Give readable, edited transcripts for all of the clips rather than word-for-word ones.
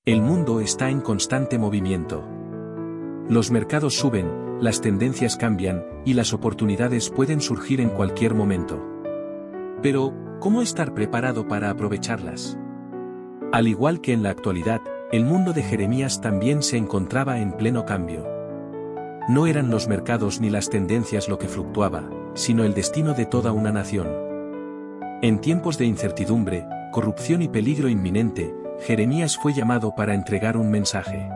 El mundo está en constante movimiento. Los mercados suben, las tendencias cambian, y las oportunidades pueden surgir en cualquier momento. Pero, ¿cómo estar preparado para aprovecharlas? Al igual que en la actualidad, el mundo de Jeremías también se encontraba en pleno cambio. No eran los mercados ni las tendencias lo que fluctuaba, sino el destino de toda una nación. En tiempos de incertidumbre, corrupción y peligro inminente, Jeremías fue llamado para entregar un mensaje.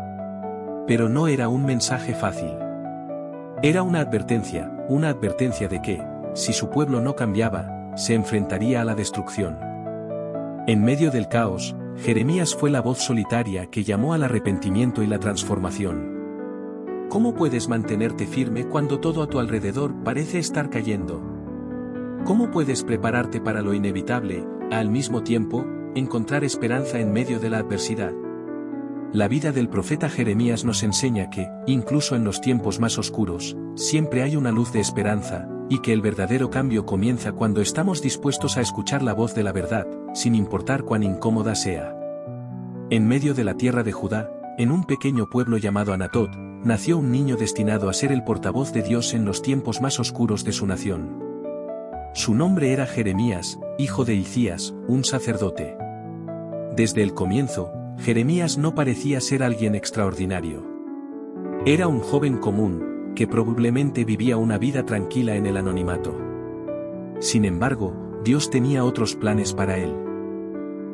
Pero no era un mensaje fácil. Era una advertencia de que, si su pueblo no cambiaba, se enfrentaría a la destrucción. En medio del caos, Jeremías fue la voz solitaria que llamó al arrepentimiento y la transformación. ¿Cómo puedes mantenerte firme cuando todo a tu alrededor parece estar cayendo? ¿Cómo puedes prepararte para lo inevitable, al mismo tiempo, encontrar esperanza en medio de la adversidad? La vida del profeta Jeremías nos enseña que, incluso en los tiempos más oscuros, siempre hay una luz de esperanza, y que el verdadero cambio comienza cuando estamos dispuestos a escuchar la voz de la verdad, sin importar cuán incómoda sea. En medio de la tierra de Judá, en un pequeño pueblo llamado Anatot, nació un niño destinado a ser el portavoz de Dios en los tiempos más oscuros de su nación. Su nombre era Jeremías, hijo de Hilcías, un sacerdote. Desde el comienzo, Jeremías no parecía ser alguien extraordinario. Era un joven común, que probablemente vivía una vida tranquila en el anonimato. Sin embargo, Dios tenía otros planes para él.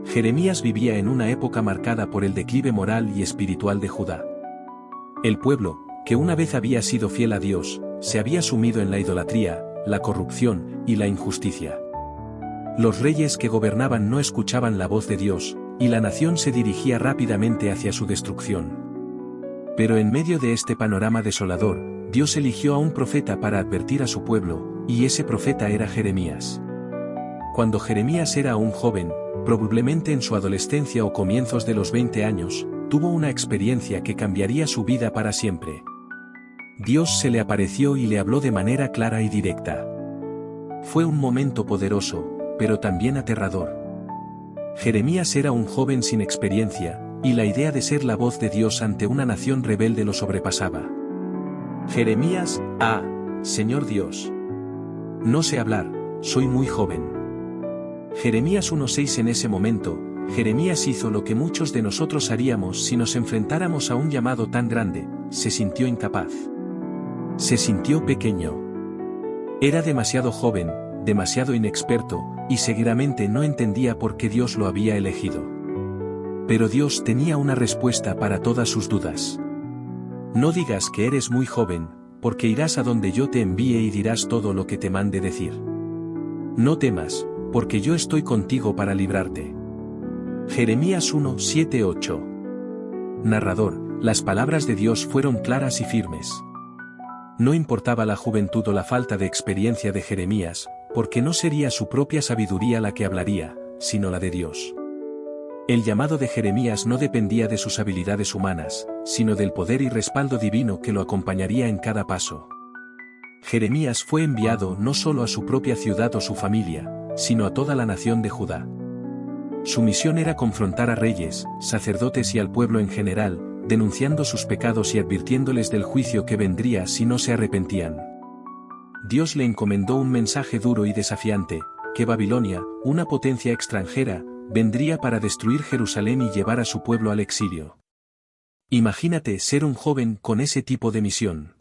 Jeremías vivía en una época marcada por el declive moral y espiritual de Judá. El pueblo, que una vez había sido fiel a Dios, se había sumido en la idolatría, la corrupción y la injusticia. Los reyes que gobernaban no escuchaban la voz de Dios, y la nación se dirigía rápidamente hacia su destrucción. Pero en medio de este panorama desolador, Dios eligió a un profeta para advertir a su pueblo, y ese profeta era Jeremías. Cuando Jeremías era aún joven, probablemente en su adolescencia o comienzos de los 20 años, tuvo una experiencia que cambiaría su vida para siempre. Dios se le apareció y le habló de manera clara y directa. Fue un momento poderoso, pero también aterrador. Jeremías era un joven sin experiencia, y la idea de ser la voz de Dios ante una nación rebelde lo sobrepasaba. Jeremías, Señor Dios. No sé hablar, soy muy joven. Jeremías 1:6. En ese momento, Jeremías hizo lo que muchos de nosotros haríamos si nos enfrentáramos a un llamado tan grande: se sintió incapaz. Se sintió pequeño. Era demasiado joven, demasiado inexperto, y seguramente no entendía por qué Dios lo había elegido. Pero Dios tenía una respuesta para todas sus dudas. No digas que eres muy joven, porque irás a donde yo te envíe y dirás todo lo que te mande decir. No temas, porque yo estoy contigo para librarte. Jeremías 1:7-8. Narrador, las palabras de Dios fueron claras y firmes. No importaba la juventud o la falta de experiencia de Jeremías, porque no sería su propia sabiduría la que hablaría, sino la de Dios. El llamado de Jeremías no dependía de sus habilidades humanas, sino del poder y respaldo divino que lo acompañaría en cada paso. Jeremías fue enviado no solo a su propia ciudad o su familia, sino a toda la nación de Judá. Su misión era confrontar a reyes, sacerdotes y al pueblo en general, denunciando sus pecados y advirtiéndoles del juicio que vendría si no se arrepentían. Dios le encomendó un mensaje duro y desafiante, que Babilonia, una potencia extranjera, vendría para destruir Jerusalén y llevar a su pueblo al exilio. Imagínate ser un joven con ese tipo de misión.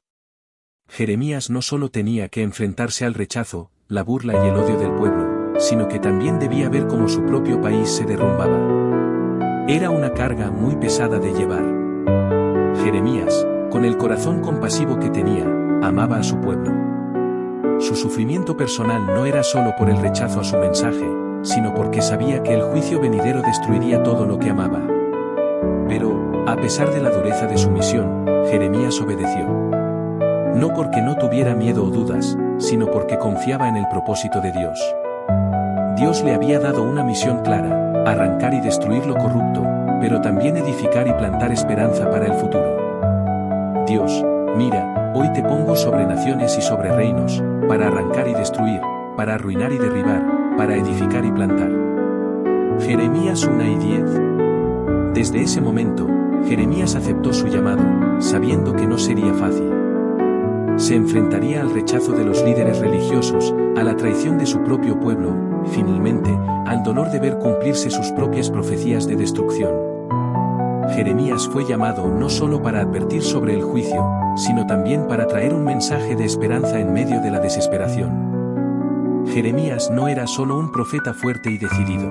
Jeremías no solo tenía que enfrentarse al rechazo, la burla y el odio del pueblo, sino que también debía ver cómo su propio país se derrumbaba. Era una carga muy pesada de llevar. Jeremías, con el corazón compasivo que tenía, amaba a su pueblo. Su sufrimiento personal no era solo por el rechazo a su mensaje, sino porque sabía que el juicio venidero destruiría todo lo que amaba. Pero, a pesar de la dureza de su misión, Jeremías obedeció. No porque no tuviera miedo o dudas, sino porque confiaba en el propósito de Dios. Dios le había dado una misión clara: arrancar y destruir lo corrupto, pero también edificar y plantar esperanza para el futuro. Dios, mira, hoy te pongo sobre naciones y sobre reinos, para arrancar y destruir, para arruinar y derribar, para edificar y plantar. Jeremías 1:10. Desde ese momento, Jeremías aceptó su llamado, sabiendo que no sería fácil. Se enfrentaría al rechazo de los líderes religiosos, a la traición de su propio pueblo, finalmente, al dolor de ver cumplirse sus propias profecías de destrucción. Jeremías fue llamado no solo para advertir sobre el juicio, sino también para traer un mensaje de esperanza en medio de la desesperación. Jeremías no era solo un profeta fuerte y decidido.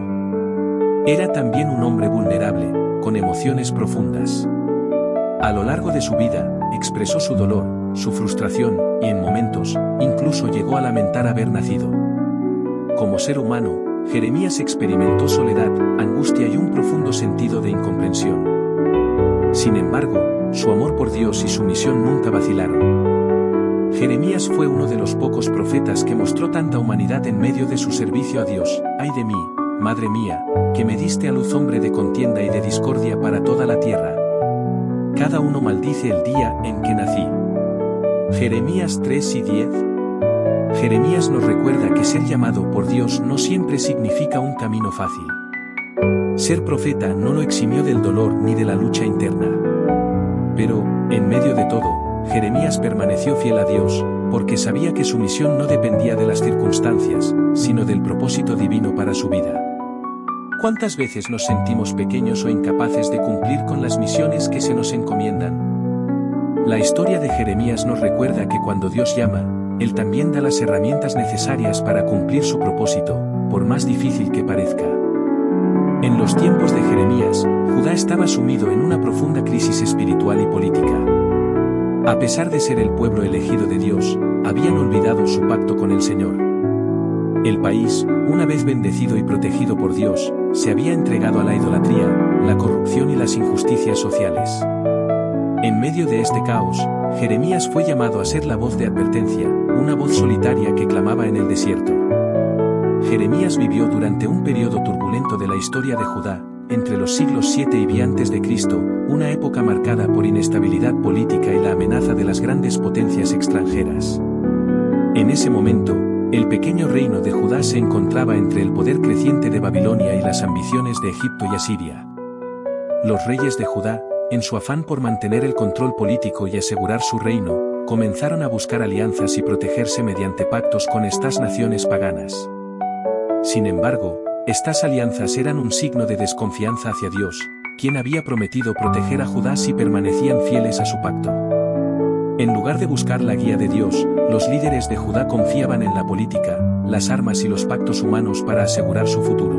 Era también un hombre vulnerable, con emociones profundas. A lo largo de su vida, expresó su dolor, su frustración, y en momentos, incluso llegó a lamentar haber nacido. Como ser humano, Jeremías experimentó soledad, angustia y un profundo sentido de incomprensión. Sin embargo, su amor por Dios y su misión nunca vacilaron. Jeremías fue uno de los pocos profetas que mostró tanta humanidad en medio de su servicio a Dios. Ay de mí, madre mía, que me diste a luz hombre de contienda y de discordia para toda la tierra. Cada uno maldice el día en que nací. Jeremías 3 y 10. Jeremías nos recuerda que ser llamado por Dios no siempre significa un camino fácil. Ser profeta no lo eximió del dolor ni de la lucha interna. Pero, en medio de todo, Jeremías permaneció fiel a Dios, porque sabía que su misión no dependía de las circunstancias, sino del propósito divino para su vida. ¿Cuántas veces nos sentimos pequeños o incapaces de cumplir con las misiones que se nos encomiendan? La historia de Jeremías nos recuerda que cuando Dios llama, Él también da las herramientas necesarias para cumplir su propósito, por más difícil que parezca. En los tiempos de Jeremías, Judá estaba sumido en una profunda crisis espiritual y política. A pesar de ser el pueblo elegido de Dios, habían olvidado su pacto con el Señor. El país, una vez bendecido y protegido por Dios, se había entregado a la idolatría, la corrupción y las injusticias sociales. En medio de este caos, Jeremías fue llamado a ser la voz de advertencia, una voz solitaria que clamaba en el desierto. Jeremías vivió durante un periodo turbulento de la historia de Judá, entre los siglos 7 y 10 a.C., una época marcada por inestabilidad política y la amenaza de las grandes potencias extranjeras. En ese momento, el pequeño reino de Judá se encontraba entre el poder creciente de Babilonia y las ambiciones de Egipto y Asiria. Los reyes de Judá, en su afán por mantener el control político y asegurar su reino, comenzaron a buscar alianzas y protegerse mediante pactos con estas naciones paganas. Sin embargo, estas alianzas eran un signo de desconfianza hacia Dios, quien había prometido proteger a Judá si permanecían fieles a su pacto. En lugar de buscar la guía de Dios, los líderes de Judá confiaban en la política, las armas y los pactos humanos para asegurar su futuro.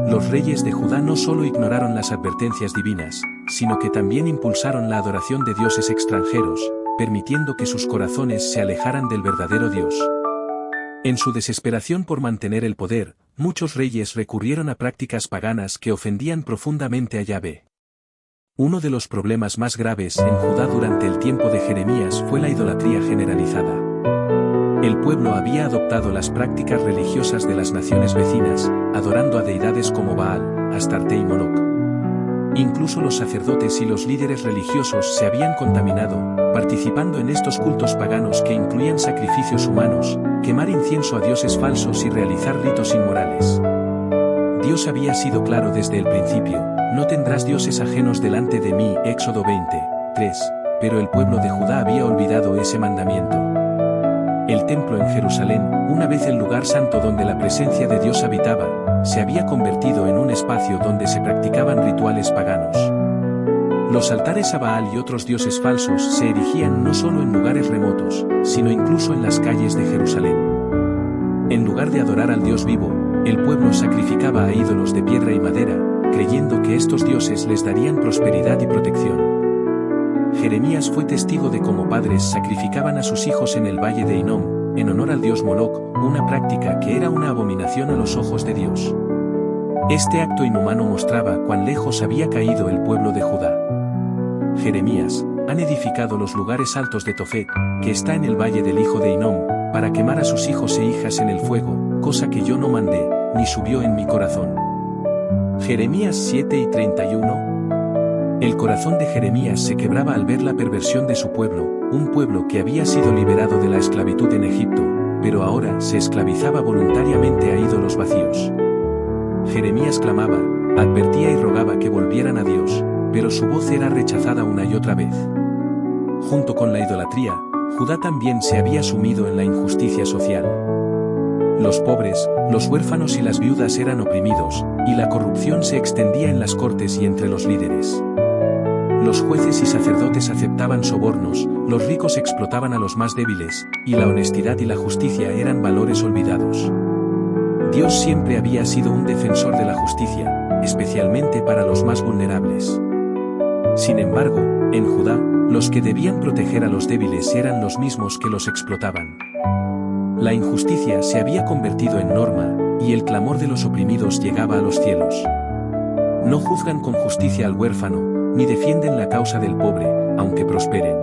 Los reyes de Judá no solo ignoraron las advertencias divinas, sino que también impulsaron la adoración de dioses extranjeros, permitiendo que sus corazones se alejaran del verdadero Dios. En su desesperación por mantener el poder, muchos reyes recurrieron a prácticas paganas que ofendían profundamente a Yahvé. Uno de los problemas más graves en Judá durante el tiempo de Jeremías fue la idolatría generalizada. El pueblo había adoptado las prácticas religiosas de las naciones vecinas, adorando a deidades como Baal, Astarte y Moloc. Incluso los sacerdotes y los líderes religiosos se habían contaminado, participando en estos cultos paganos que incluían sacrificios humanos, quemar incienso a dioses falsos y realizar ritos inmorales. Dios había sido claro desde el principio: no tendrás dioses ajenos delante de mí, Éxodo 20:3, pero el pueblo de Judá había olvidado ese mandamiento. El templo en Jerusalén, una vez el lugar santo donde la presencia de Dios habitaba, se había convertido en un espacio donde se practicaban rituales paganos. Los altares a Baal y otros dioses falsos se erigían no solo en lugares remotos, sino incluso en las calles de Jerusalén. En lugar de adorar al Dios vivo, el pueblo sacrificaba a ídolos de piedra y madera, creyendo que estos dioses les darían prosperidad y protección. Jeremías fue testigo de cómo padres sacrificaban a sus hijos en el valle de Hinnom, en honor al dios Moloc, una práctica que era una abominación a los ojos de Dios. Este acto inhumano mostraba cuán lejos había caído el pueblo de Judá. Jeremías: han edificado los lugares altos de Tofet, que está en el valle del hijo de Hinnom, para quemar a sus hijos e hijas en el fuego, cosa que yo no mandé, ni subió en mi corazón. Jeremías 7:31. El corazón de Jeremías se quebraba al ver la perversión de su pueblo, un pueblo que había sido liberado de la esclavitud en Egipto, pero ahora se esclavizaba voluntariamente a ídolos vacíos. Jeremías clamaba: advertía y rogaba que volvieran a Dios, pero su voz era rechazada una y otra vez. Junto con la idolatría, Judá también se había sumido en la injusticia social. Los pobres, los huérfanos y las viudas eran oprimidos, y la corrupción se extendía en las cortes y entre los líderes. Los jueces y sacerdotes aceptaban sobornos, los ricos explotaban a los más débiles, y la honestidad y la justicia eran valores olvidados. Dios siempre había sido un defensor de la justicia, especialmente para los más vulnerables. Sin embargo, en Judá, los que debían proteger a los débiles eran los mismos que los explotaban. La injusticia se había convertido en norma, y el clamor de los oprimidos llegaba a los cielos. No juzgan con justicia al huérfano, ni defienden la causa del pobre, aunque prosperen.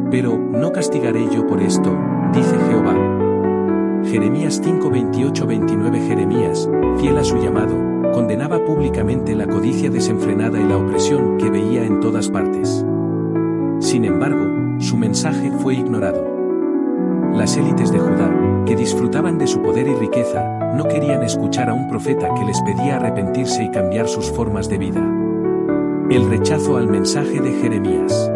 Pero, no castigaré yo por esto, dice Jehová. Jeremías 5:28-29. Jeremías, fiel a su llamado, condenaba públicamente la codicia desenfrenada y la opresión que veía en todas partes. Sin embargo, su mensaje fue ignorado. Las élites de Judá, que disfrutaban de su poder y riqueza, no querían escuchar a un profeta que les pedía arrepentirse y cambiar sus formas de vida. El rechazo al mensaje de Jeremías.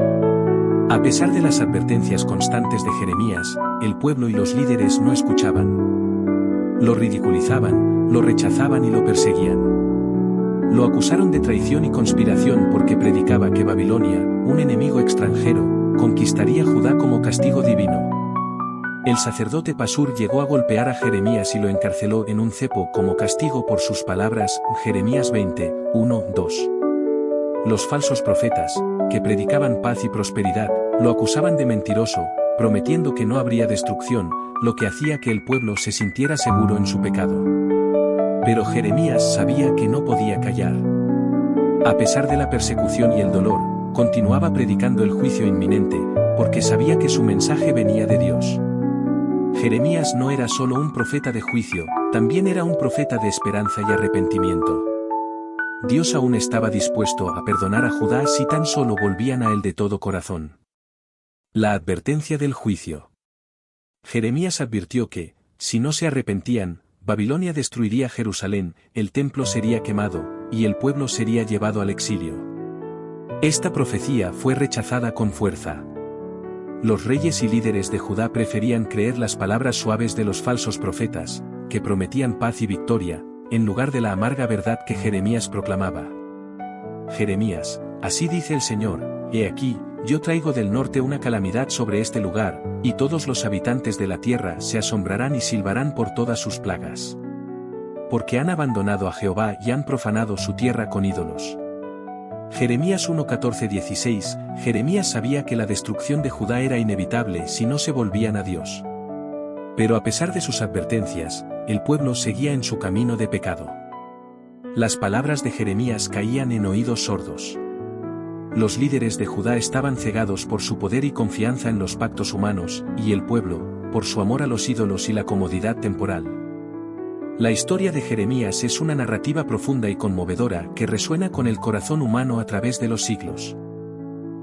A pesar de las advertencias constantes de Jeremías, el pueblo y los líderes no escuchaban. Lo ridiculizaban, lo rechazaban y lo perseguían. Lo acusaron de traición y conspiración porque predicaba que Babilonia, un enemigo extranjero, conquistaría Judá como castigo divino. El sacerdote Pasur llegó a golpear a Jeremías y lo encarceló en un cepo como castigo por sus palabras. Jeremías 20:1-2. Los falsos profetas, que predicaban paz y prosperidad, lo acusaban de mentiroso, prometiendo que no habría destrucción, lo que hacía que el pueblo se sintiera seguro en su pecado. Pero Jeremías sabía que no podía callar. A pesar de la persecución y el dolor, continuaba predicando el juicio inminente, porque sabía que su mensaje venía de Dios. Jeremías no era solo un profeta de juicio, también era un profeta de esperanza y arrepentimiento. Dios aún estaba dispuesto a perdonar a Judá si tan solo volvían a él de todo corazón. La advertencia del juicio. Jeremías advirtió que, si no se arrepentían, Babilonia destruiría Jerusalén, el templo sería quemado, y el pueblo sería llevado al exilio. Esta profecía fue rechazada con fuerza. Los reyes y líderes de Judá preferían creer las palabras suaves de los falsos profetas, que prometían paz y victoria, en lugar de la amarga verdad que Jeremías proclamaba. Jeremías, así dice el Señor, he aquí, yo traigo del norte una calamidad sobre este lugar, y todos los habitantes de la tierra se asombrarán y silbarán por todas sus plagas. Porque han abandonado a Jehová y han profanado su tierra con ídolos. Jeremías 1:14-16. Jeremías sabía que la destrucción de Judá era inevitable si no se volvían a Dios. Pero a pesar de sus advertencias, el pueblo seguía en su camino de pecado. Las palabras de Jeremías caían en oídos sordos. Los líderes de Judá estaban cegados por su poder y confianza en los pactos humanos, y el pueblo, por su amor a los ídolos y la comodidad temporal. La historia de Jeremías es una narrativa profunda y conmovedora que resuena con el corazón humano a través de los siglos.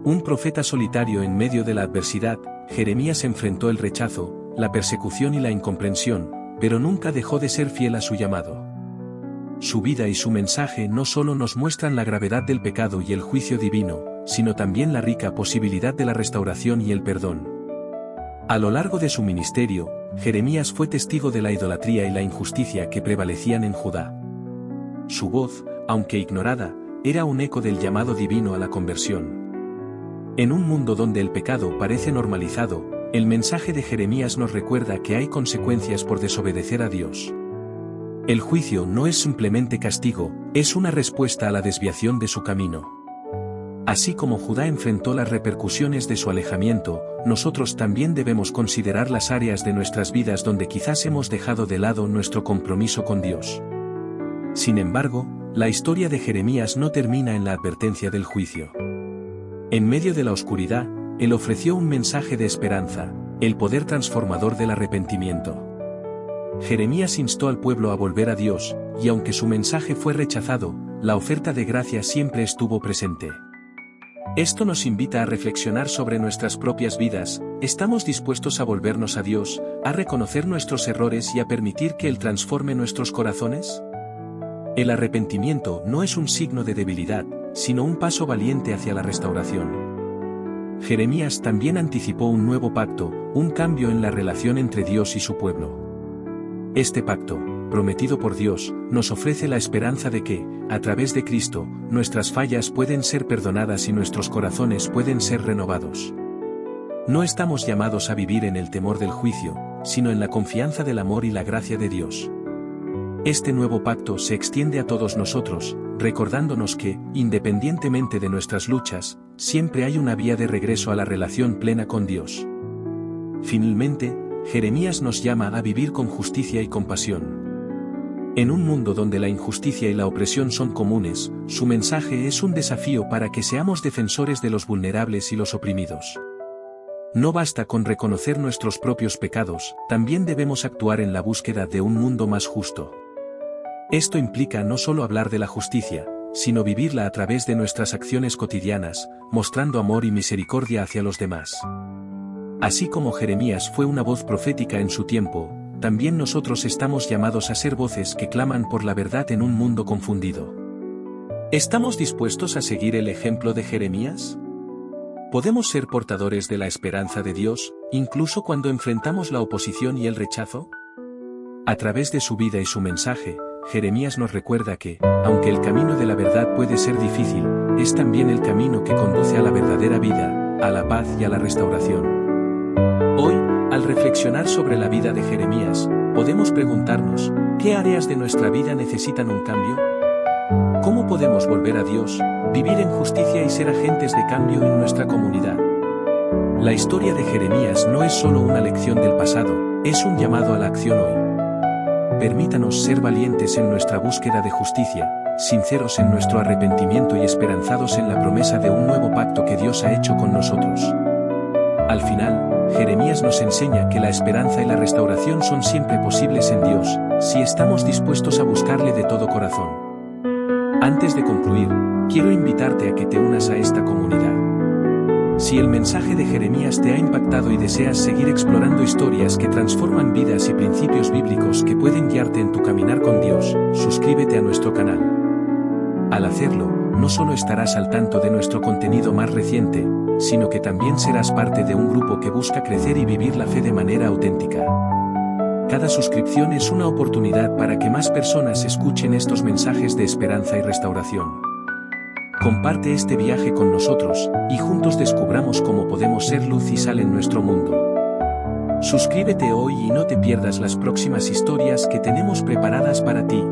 Un profeta solitario en medio de la adversidad, Jeremías enfrentó el rechazo, la persecución y la incomprensión, pero nunca dejó de ser fiel a su llamado. Su vida y su mensaje no solo nos muestran la gravedad del pecado y el juicio divino, sino también la rica posibilidad de la restauración y el perdón. A lo largo de su ministerio, Jeremías fue testigo de la idolatría y la injusticia que prevalecían en Judá. Su voz, aunque ignorada, era un eco del llamado divino a la conversión. En un mundo donde el pecado parece normalizado, el mensaje de Jeremías nos recuerda que hay consecuencias por desobedecer a Dios. El juicio no es simplemente castigo, es una respuesta a la desviación de su camino. Así como Judá enfrentó las repercusiones de su alejamiento, nosotros también debemos considerar las áreas de nuestras vidas donde quizás hemos dejado de lado nuestro compromiso con Dios. Sin embargo, la historia de Jeremías no termina en la advertencia del juicio. En medio de la oscuridad, él ofreció un mensaje de esperanza, el poder transformador del arrepentimiento. Jeremías instó al pueblo a volver a Dios, y aunque su mensaje fue rechazado, la oferta de gracia siempre estuvo presente. Esto nos invita a reflexionar sobre nuestras propias vidas. ¿Estamos dispuestos a volvernos a Dios, a reconocer nuestros errores y a permitir que Él transforme nuestros corazones? El arrepentimiento no es un signo de debilidad, sino un paso valiente hacia la restauración. Jeremías también anticipó un nuevo pacto, un cambio en la relación entre Dios y su pueblo. Este pacto, prometido por Dios, nos ofrece la esperanza de que, a través de Cristo, nuestras fallas pueden ser perdonadas y nuestros corazones pueden ser renovados. No estamos llamados a vivir en el temor del juicio, sino en la confianza del amor y la gracia de Dios. Este nuevo pacto se extiende a todos nosotros, recordándonos que, independientemente de nuestras luchas, siempre hay una vía de regreso a la relación plena con Dios. Finalmente, Jeremías nos llama a vivir con justicia y compasión. En un mundo donde la injusticia y la opresión son comunes, su mensaje es un desafío para que seamos defensores de los vulnerables y los oprimidos. No basta con reconocer nuestros propios pecados, también debemos actuar en la búsqueda de un mundo más justo. Esto implica no solo hablar de la justicia, sino vivirla a través de nuestras acciones cotidianas, mostrando amor y misericordia hacia los demás. Así como Jeremías fue una voz profética en su tiempo, también nosotros estamos llamados a ser voces que claman por la verdad en un mundo confundido. ¿Estamos dispuestos a seguir el ejemplo de Jeremías? ¿Podemos ser portadores de la esperanza de Dios, incluso cuando enfrentamos la oposición y el rechazo? A través de su vida y su mensaje, Jeremías nos recuerda que, aunque el camino de la verdad puede ser difícil, es también el camino que conduce a la verdadera vida, a la paz y a la restauración. Hoy, al reflexionar sobre la vida de Jeremías, podemos preguntarnos, ¿qué áreas de nuestra vida necesitan un cambio? ¿Cómo podemos volver a Dios, vivir en justicia y ser agentes de cambio en nuestra comunidad? La historia de Jeremías no es solo una lección del pasado, es un llamado a la acción hoy. Permítanos ser valientes en nuestra búsqueda de justicia, sinceros en nuestro arrepentimiento y esperanzados en la promesa de un nuevo pacto que Dios ha hecho con nosotros. Al final, Jeremías nos enseña que la esperanza y la restauración son siempre posibles en Dios, si estamos dispuestos a buscarle de todo corazón. Antes de concluir, quiero invitarte a que te unas a esta comunidad. Si el mensaje de Jeremías te ha impactado y deseas seguir explorando historias que transforman vidas y principios bíblicos que pueden guiarte en tu caminar con Dios, suscríbete a nuestro canal. Al hacerlo, no solo estarás al tanto de nuestro contenido más reciente, sino que también serás parte de un grupo que busca crecer y vivir la fe de manera auténtica. Cada suscripción es una oportunidad para que más personas escuchen estos mensajes de esperanza y restauración. Comparte este viaje con nosotros, y juntos descubramos cómo podemos ser luz y sal en nuestro mundo. Suscríbete hoy y no te pierdas las próximas historias que tenemos preparadas para ti.